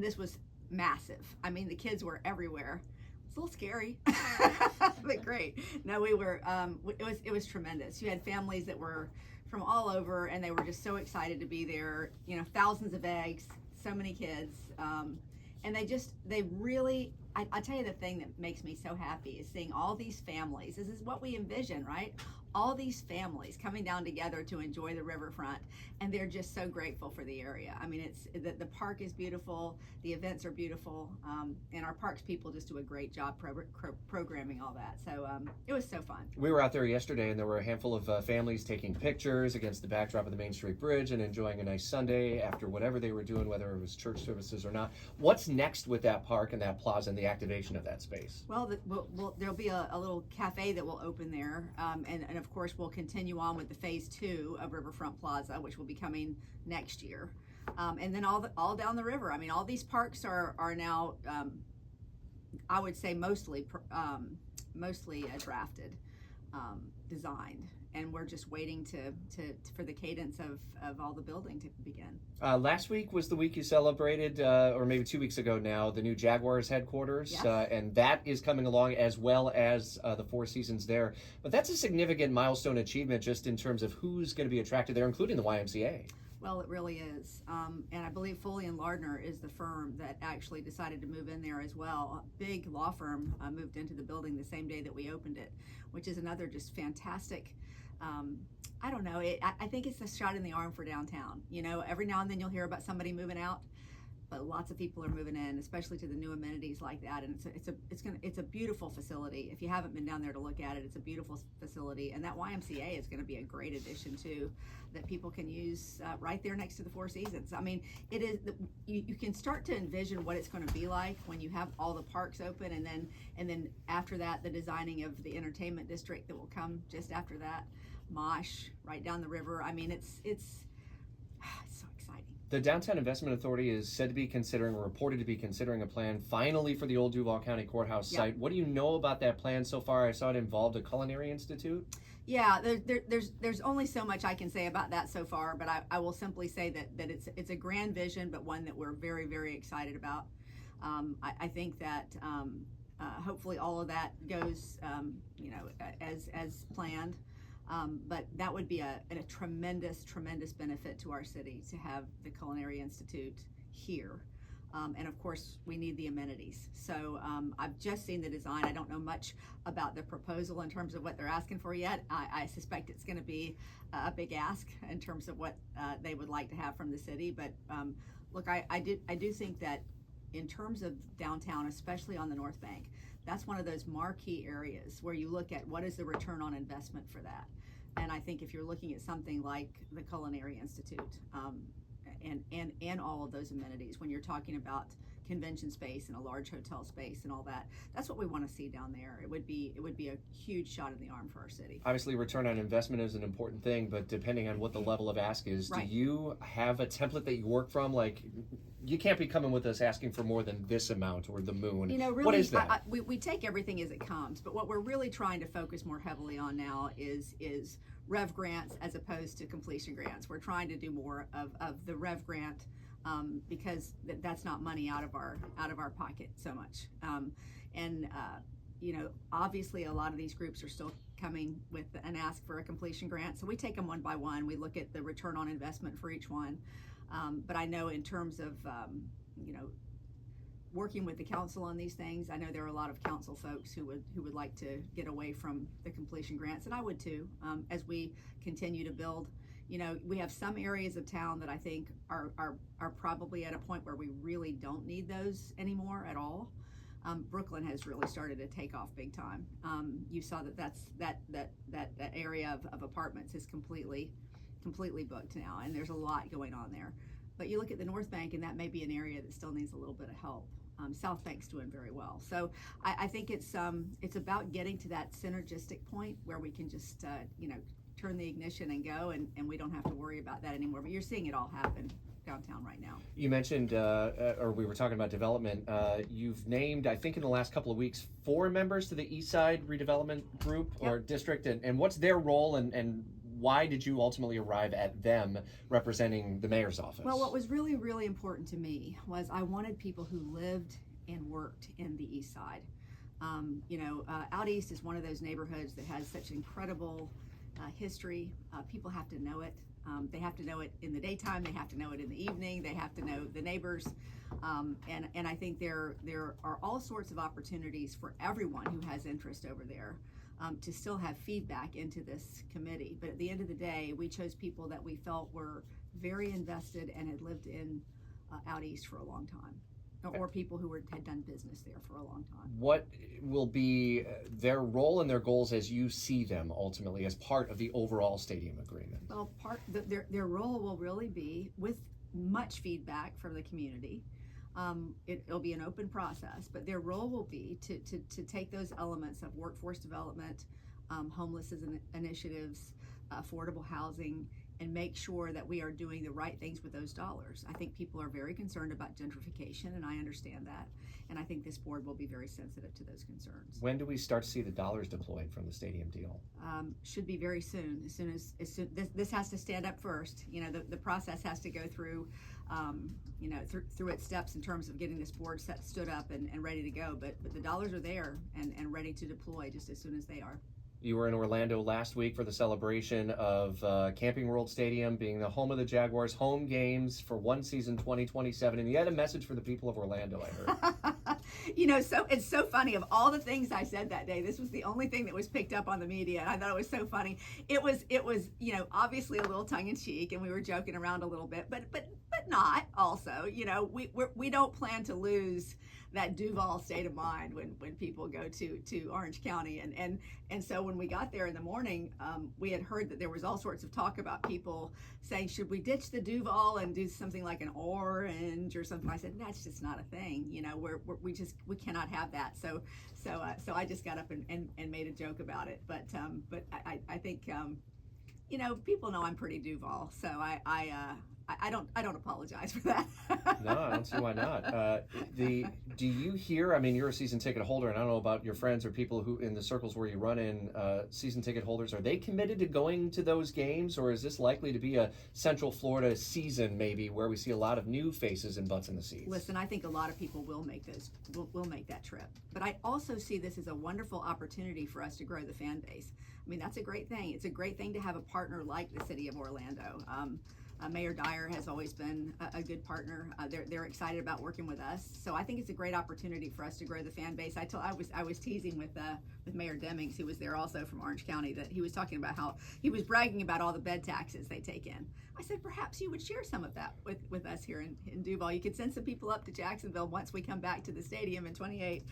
This was massive. I mean, the kids were everywhere. It's a little scary, but great. No, we were. It was tremendous. You had families that were from all over, and they were just so excited to be there. You know, thousands of eggs, so many kids, and they really. I tell you, the thing that makes me so happy is seeing all these families. This is what we envision, right? All these families coming down together to enjoy the riverfront, and they're just so grateful for the area. I mean, it's the park is beautiful, the events are beautiful, and our parks people just do a great job programming all that. So it was so fun. We were out there yesterday, and there were a handful of families taking pictures against the backdrop of the Main Street Bridge and enjoying a nice Sunday after whatever they were doing, whether it was church services or not. What's next with that park and that plaza and the activation of that space? Well, there'll be a little cafe that will open there, and of course we'll continue on with the phase 2 of Riverfront Plaza, which will be coming next year, and then all down the river. I mean, all these parks are now, I would say mostly drafted, designed, and we're just waiting for the cadence of all the building to begin. Last week was the week you celebrated, or maybe 2 weeks ago now, the new Jaguars headquarters, Yes. And that is coming along as well as the Four Seasons there. But that's a significant milestone achievement just in terms of who's going to be attracted there, including the YMCA. Well, it really is, and I believe Foley and Lardner is the firm that actually decided to move in there as well. A big law firm moved into the building the same day that we opened it, which is another just fantastic. I don't know. I think it's a shot in the arm for downtown. You know, every now and then you'll hear about somebody moving out, but lots of people are moving in, especially to the new amenities like that. And it's a beautiful facility. If you haven't been down there to look at it, it's a beautiful facility. And that YMCA is going to be a great addition too, that people can use right there next to the Four Seasons. I mean, it is. You can start to envision what it's going to be like when you have all the parks open, and then after that, the designing of the entertainment district that will come just after that. Mosh right down the river. I mean, it's so exciting. The Downtown Investment Authority is said to be considering, or reported to be considering, a plan finally for the old Duval County Courthouse site. What do you know about that plan so far? I saw it involved a culinary institute. Yeah, there's only so much I can say about that so far, but I will simply say that it's a grand vision, but one that we're very, very excited about. I think that hopefully all of that goes as planned. But that would be a tremendous benefit to our city to have the Culinary Institute here. And of course, we need the amenities. So I've just seen the design. I don't know much about the proposal in terms of what they're asking for yet. I suspect it's going to be a big ask in terms of what they would like to have from the city. But look, I do think that in terms of downtown, especially on the North Bank, that's one of those marquee areas where you look at what is the return on investment for that. And I think if you're looking at something like the Culinary Institute and all of those amenities, when you're talking about convention space and a large hotel space and all that, that's what we want to see down there. It would be a huge shot in the arm for our city. Obviously, return on investment is an important thing, but depending on what the level of ask is, right. Do you have a template that you work from? Like, you can't be coming with us asking for more than this amount or the moon. You know, really, what is that? We take everything as it comes, but what we're really trying to focus more heavily on now is rev grants as opposed to completion grants. We're trying to do more of the rev grant because that's not money out of our pocket so much. You know, obviously a lot of these groups are still coming with an ask for a completion grant, so we take them one by one. We look at the return on investment for each one. But I know in terms of, working with the council on these things, I know there are a lot of council folks who would like to get away from the completion grants, and I would too, as we continue to build. You know, we have some areas of town that I think are probably at a point where we really don't need those anymore at all. Brooklyn has really started to take off big time. You saw that area of apartments is completely booked now, and there's a lot going on there. But you look at the North Bank, and that may be an area that still needs a little bit of help. South Bank's doing very well. So I think it's about getting to that synergistic point where we can just turn the ignition and go, and we don't have to worry about that anymore. But you're seeing it all happen downtown right now. You mentioned, or we were talking about development. You've named, I think in the last couple of weeks, 4 members to the East Side Redevelopment Group or District, and what's their role, and why did you ultimately arrive at them representing the mayor's office? Well, what was really, really important to me was I wanted people who lived and worked in the East Side. Out East is one of those neighborhoods that has such incredible history. People have to know it. They have to know it in the daytime. They have to know it in the evening. They have to know the neighbors. And I think there are all sorts of opportunities for everyone who has interest over there to still have feedback into this committee. But at the end of the day, we chose people that we felt were very invested and had lived in Out East for a long time, or people who had done business there for a long time. What will be their role and their goals as you see them ultimately as part of the overall stadium agreement? Well, their role will really be, with much feedback from the community, it'll be an open process, but their role will be to take those elements of workforce development, homelessness initiatives, affordable housing, and make sure that we are doing the right things with those dollars. I think people are very concerned about gentrification, and I understand that. And I think this board will be very sensitive to those concerns. When do we start to see the dollars deployed from the stadium deal? Should be very soon. This has to stand up first. The process has to go through, through its steps in terms of getting this board stood up and ready to go. But the dollars are there and ready to deploy just as soon as they are. You were in Orlando last week for the celebration of Camping World Stadium being the home of the Jaguars' home games for one season 2027, and you had a message for the people of Orlando, I heard. So it's so funny. Of all the things I said that day, this was the only thing that was picked up on the media, and I thought it was so funny. It was obviously a little tongue in cheek, and we were joking around a little bit, but not also. We don't plan to lose that Duval state of mind when people go to Orange County, and so when we got there in the morning, we had heard that there was all sorts of talk about people saying, should we ditch the Duval and do something like an orange or something? I said, that's just not a thing. We cannot have that. So I just got up and made a joke about it. But I think people know I'm pretty Duval, so I don't apologize for that. No, I don't see why not. Do you hear? I mean, you're a season ticket holder, and I don't know about your friends or people who in the circles where you run in, season ticket holders. Are they committed to going to those games, or is this likely to be a Central Florida season maybe where we see a lot of new faces and butts in the seats? Listen, I think a lot of people will make that trip, but I also see this as a wonderful opportunity for us to grow the fan base. I mean, that's a great thing. It's a great thing to have a partner like the city of Orlando. Mayor Dyer has always been a good partner. They're excited about working with us, so I think it's a great opportunity for us to grow the fan base. I was teasing with Mayor Demings, who was there also from Orange County, that he was talking about how he was bragging about all the bed taxes they take in. I said, perhaps you would share some of that with us here in Duval. You could send some people up to Jacksonville once we come back to the stadium in 28,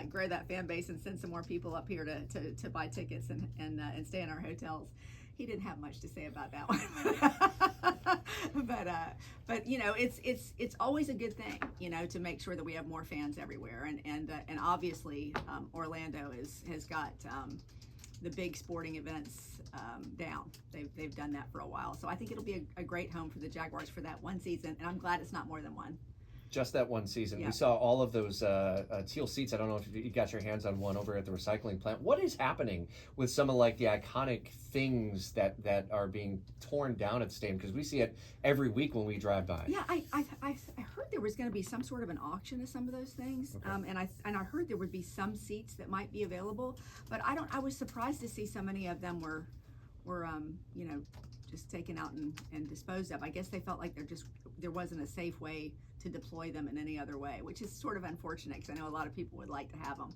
grow that fan base, and send some more people up here to buy tickets and stay in our hotels. He didn't have much to say about that one, but it's always a good thing, to make sure that we have more fans everywhere, and obviously Orlando has got the big sporting events down. They've done that for a while, so I think it'll be a great home for the Jaguars for that one season, and I'm glad it's not more than one. Just that one season. Yeah. We saw all of those teal seats. I don't know if you got your hands on one over at the recycling plant. What is happening with some of the iconic things that are being torn down at the stadium? Because we see it every week when we drive by. Yeah, I heard there was going to be some sort of an auction of some of those things, okay. And I heard there would be some seats that might be available, but I was surprised to see so many of them were just taken out and disposed of. I guess they felt like there wasn't a safe way to deploy them in any other way, which is sort of unfortunate because I know a lot of people would like to have them.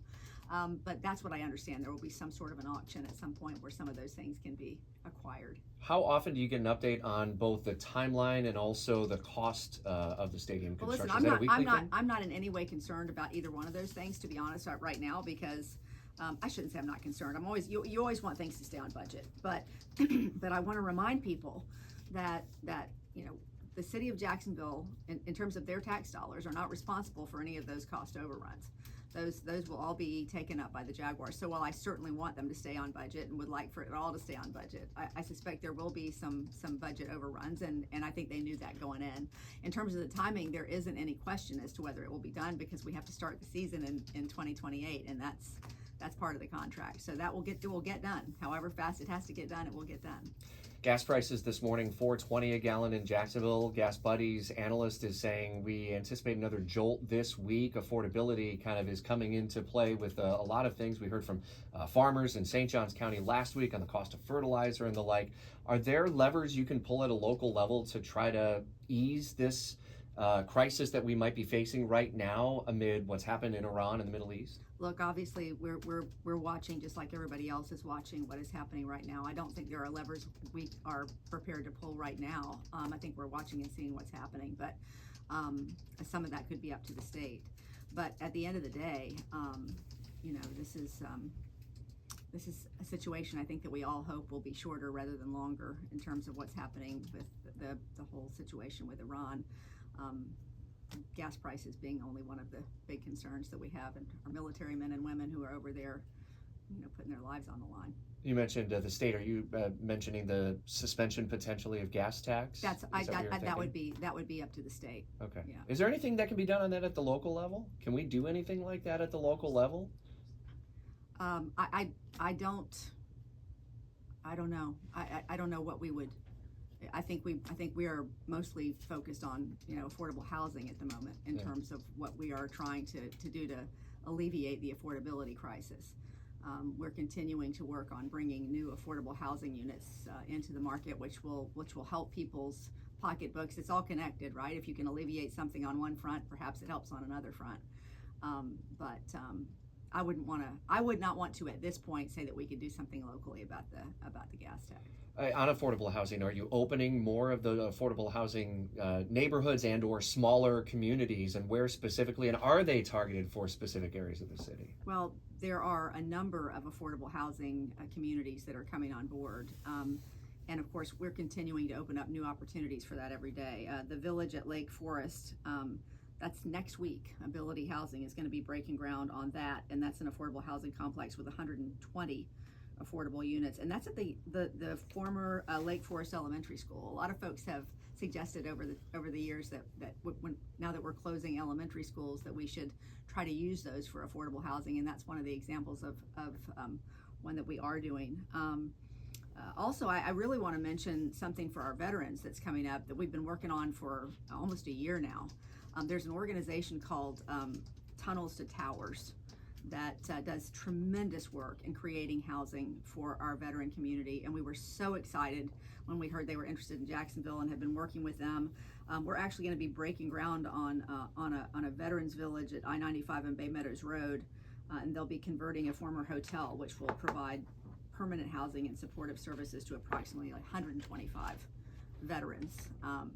But that's what I understand. There will be some sort of an auction at some point where some of those things can be acquired. How often do you get an update on both the timeline and also the cost of the stadium construction? Well, listen, I'm not in any way concerned about either one of those things, to be honest, right now, because I shouldn't say I'm not concerned. You always want things to stay on budget, but but I want to remind people that the city of Jacksonville, in terms of their tax dollars, are not responsible for any of those cost overruns. Those will all be taken up by the Jaguars. So while I certainly want them to stay on budget and would like for it all to stay on budget, I suspect there will be some budget overruns, and I think they knew that going in. In terms of the timing, there isn't any question as to whether it will be done, because we have to start the season in 2028, and that's part of the contract. So it will get done. However fast it has to get done, it will get done. Gas prices this morning, $4.20 a gallon in Jacksonville. Gas Buddies analyst is saying we anticipate another jolt this week. Affordability kind of is coming into play with a lot of things. We heard from farmers in St. Johns County last week on the cost of fertilizer and the like. Are there levers you can pull at a local level to try to ease this crisis that we might be facing right now amid what's happened in Iran and the Middle East? Look, obviously, we're watching just like everybody else is watching what is happening right now. I don't think there are levers we are prepared to pull right now. I think we're watching and seeing what's happening, but some of that could be up to the state. But at the end of the day, this is a situation I think that we all hope will be shorter rather than longer in terms of what's happening with the whole situation with Iran. Gas prices being only one of the big concerns that we have, and our military men and women who are over there, putting their lives on the line. You mentioned the state. Are you mentioning the suspension potentially of gas tax? That would be up to the state. Okay. Yeah. Is there anything that can be done on that at the local level? Can we do anything like that at the local level? I don't know. I don't know what we would. I think we are mostly focused on affordable housing at the moment in terms of what we are trying to do to alleviate the affordability crisis. We're continuing to work on bringing new affordable housing units into the market, which will help people's pocketbooks. It's all connected, right? If you can alleviate something on one front, perhaps it helps on another front. I would not want to at this point say that we could do something locally about the gas tax. On affordable housing, are you opening more of the affordable housing neighborhoods and or smaller communities, and where specifically, and are they targeted for specific areas of the city? Well, there are a number of affordable housing communities that are coming on board. And of course, we're continuing to open up new opportunities for that every day. The Village at Lake Forest, that's next week. Ability Housing is going to be breaking ground on that, and that's an affordable housing complex with 120 affordable units, and that's at the former Lake Forest Elementary School. A lot of folks have suggested over the years that now that we're closing elementary schools, that we should try to use those for affordable housing, and that's one of the examples of one that we are doing. Also, I really want to mention something for our veterans that's coming up that we've been working on for almost a year now. There's an organization called Tunnels to Towers that does tremendous work in creating housing for our veteran community, and we were so excited when we heard they were interested in Jacksonville and have been working with them. We're actually going to be breaking ground on a veterans village at I-95 and Bay Meadows Road, and they'll be converting a former hotel, which will provide permanent housing and supportive services to approximately 125 veterans.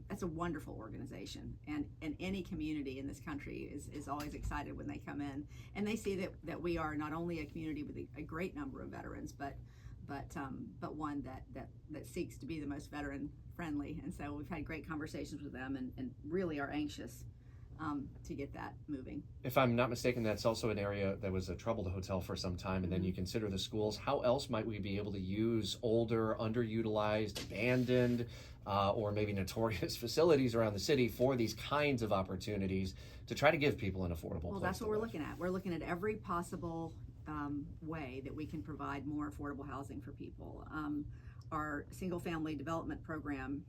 That's a wonderful organization, and any community in this country is always excited when they come in and they see that we are not only a community with a great number of veterans, but one that seeks to be the most veteran friendly. And so we've had great conversations with them and really are anxious to get that moving. If I'm not mistaken, that's also an area that was a troubled hotel for some time, and then you consider the schools. How else might we be able to use older, underutilized, abandoned, or maybe notorious facilities around the city for these kinds of opportunities to try to give people an affordable place? Well, that's what we're looking at. We're looking at every possible way that we can provide more affordable housing for people. Our single-family development program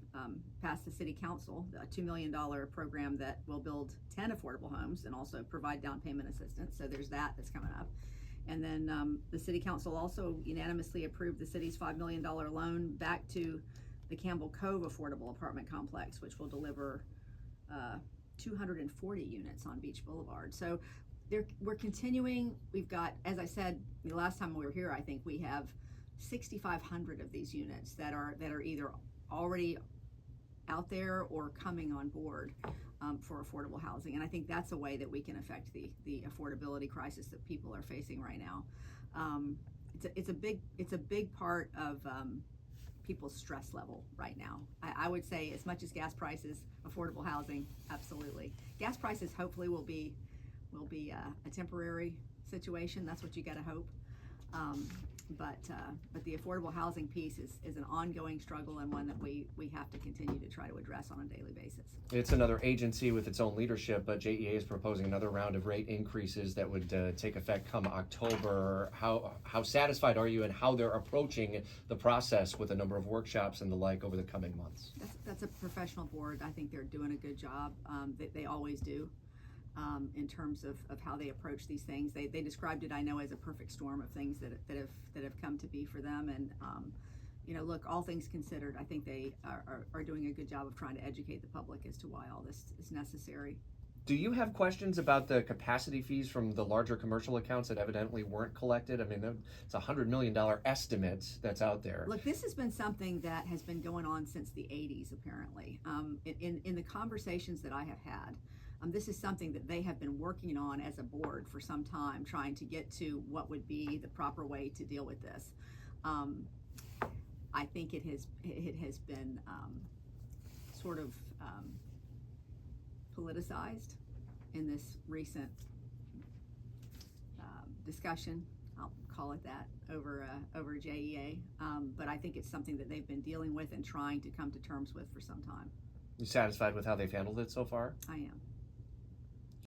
passed the city council, a $2 million program that will build 10 affordable homes and also provide down payment assistance. So there's that's coming up. And then the city council also unanimously approved the city's $5 million loan back to the Campbell Cove Affordable Apartment Complex, which will deliver 240 units on Beach Boulevard. So we're continuing. We've got, as I said the last time we were here, I think we have 6,500 of these units that are either already out there or coming on board for affordable housing, and I think that's a way that we can affect the affordability crisis that people are facing right now. It's a big part of people's stress level right now. I would say, as much as gas prices, affordable housing, absolutely. Gas prices hopefully will be a temporary situation. That's what you got to hope. but the affordable housing piece is an ongoing struggle, and one that we have to continue to try to address on a daily basis. It's another agency with its own leadership, but JEA is proposing another round of rate increases that would take effect come October. How satisfied are you in how they're approaching the process with a number of workshops and the like over the coming months? That's a professional board. I think they're doing a good job. They always do. In terms of how they approach these things. They described it, I know, as a perfect storm of things that have come to be for them. And look, all things considered, I think they are doing a good job of trying to educate the public as to why all this is necessary. Do you have questions about the capacity fees from the larger commercial accounts that evidently weren't collected? I mean, it's a $100 million estimate that's out there. Look, this has been something that has been going on since the 80s, apparently. In the conversations that I have had, this is something that they have been working on as a board for some time, trying to get to what would be the proper way to deal with this. I think it has been sort of politicized in this recent discussion. I'll call it that over JEA. But I think it's something that they've been dealing with and trying to come to terms with for some time. You satisfied with how they've handled it so far? I am.